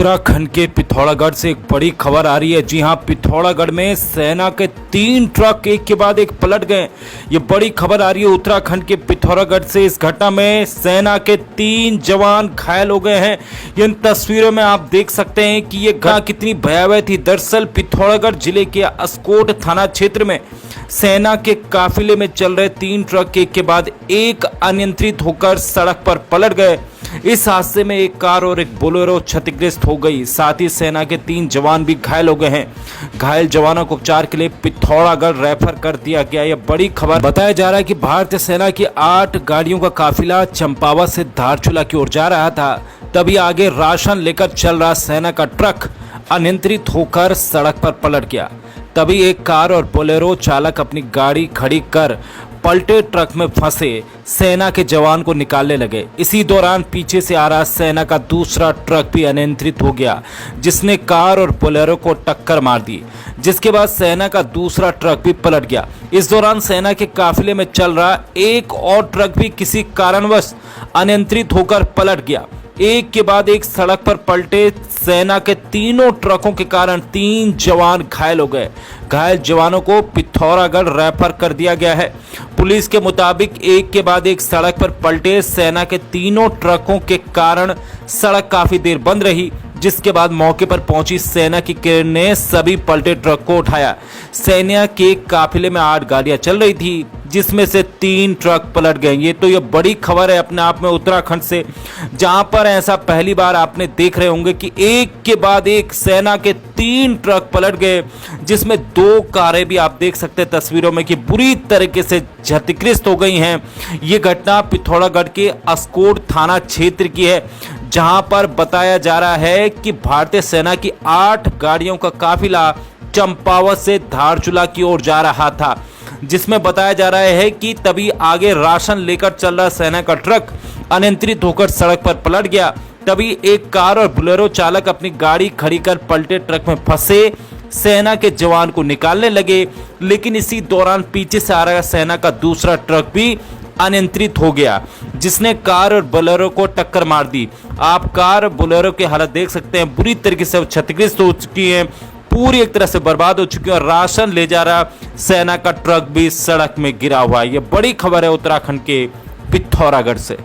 उत्तराखंड के पिथौरागढ़ से एक बड़ी खबर आ रही है। जी हां, पिथौरागढ़ में सेना के 3 ट्रक एक के बाद एक पलट गए। ये बड़ी खबर आ रही है उत्तराखंड के पिथौरागढ़ से। इस घटना में सेना के 3 जवान घायल हो गए हैं। इन तस्वीरों में आप देख सकते हैं कि ये घटना कितनी भयावह थी। दरअसल पिथौरागढ़ जिले के अस्कोट थाना क्षेत्र में सेना के काफिले में चल रहे 3 ट्रक एक के बाद एक अनियंत्रित होकर सड़क पर पलट गए। इस हादसे में एक कार और एक बोलेरो क्षतिग्रस्त हो गई। साथ ही सेना के 3 जवान भी घायल हो गए हैं। घायल जवानों को उपचार के लिए पिथौरागढ़ रेफर कर दिया गया। यह बड़ी खबर। बताया जा रहा है कि भारतीय सेना की 8 गाड़ियों का काफिला चंपावत से धारचूला की ओर जा रहा था। तभी आगे राशन लेकर चल रहा सेना का ट्रक अनियंत्रित होकर सड़क पर पलट गया। तभी एक कार और बोलेरो चालक अपनी गाड़ी खड़ी कर पलटे ट्रक में फंसे सेना के जवान को निकालने लगे। इसी दौरान पीछे से आ रहा सेना का दूसरा ट्रक भी अनियंत्रित हो गया, जिसने कार और बोलेरो को टक्कर मार दी, जिसके बाद सेना का दूसरा ट्रक भी पलट गया। इस दौरान सेना के काफिले में चल रहा एक और ट्रक भी किसी कारणवश अनियंत्रित होकर पलट गया। एक के बाद एक सड़क पर पलटे सेना के तीनों ट्रकों के कारण 3 जवान घायल हो गए। घायल जवानों को पिथौरागढ़ रेफर कर दिया गया है। पुलिस के मुताबिक एक के बाद एक सड़क पर पलटे सेना के तीनों ट्रकों के कारण सड़क काफी देर बंद रही, जिसके बाद मौके पर पहुंची सेना की क्रेन ने सभी पलटे ट्रक को उठाया। सेना के काफिले में 8 गाड़ियां चल रही थी, जिसमें से 3 ट्रक पलट गए। ये बड़ी खबर है अपने आप में उत्तराखंड से, जहां पर ऐसा पहली बार आपने देख रहे होंगे कि एक के बाद एक सेना के 3 ट्रक पलट गए, जिसमें 2 कारें भी आप देख सकते हैं तस्वीरों में कि बुरी तरीके से क्षतिग्रस्त हो गई हैं। ये घटना पिथौरागढ़ के अस्कोट थाना क्षेत्र की है, जहां पर बताया जा रहा है कि भारतीय सेना की 8 गाड़ियों का काफिला चंपावत से धारचूला की ओर जा रहा था, जिसमें बताया जा रहा है कि तभी आगे राशन लेकर चल रहा सेना का ट्रक अनियंत्रित होकर सड़क पर पलट गया। तभी एक कार और बोलेरो चालक अपनी गाड़ी खड़ी कर पलटे ट्रक में फंसे सेना के जवान को निकालने लगे, लेकिन इसी दौरान पीछे से आ रहा सेना का दूसरा ट्रक भी अनियंत्रित हो गया, जिसने कार और बोलेरो को टक्कर मार दी। आप कार और बोलेरो की हालत देख सकते हैं, बुरी तरीके से क्षतिग्रस्त हो चुकी है, पूरी एक तरह से बर्बाद हो चुकी है और राशन ले जा रहा सेना का ट्रक भी सड़क में गिरा हुआ है। ये बड़ी खबर है उत्तराखंड के पिथौरागढ़ से।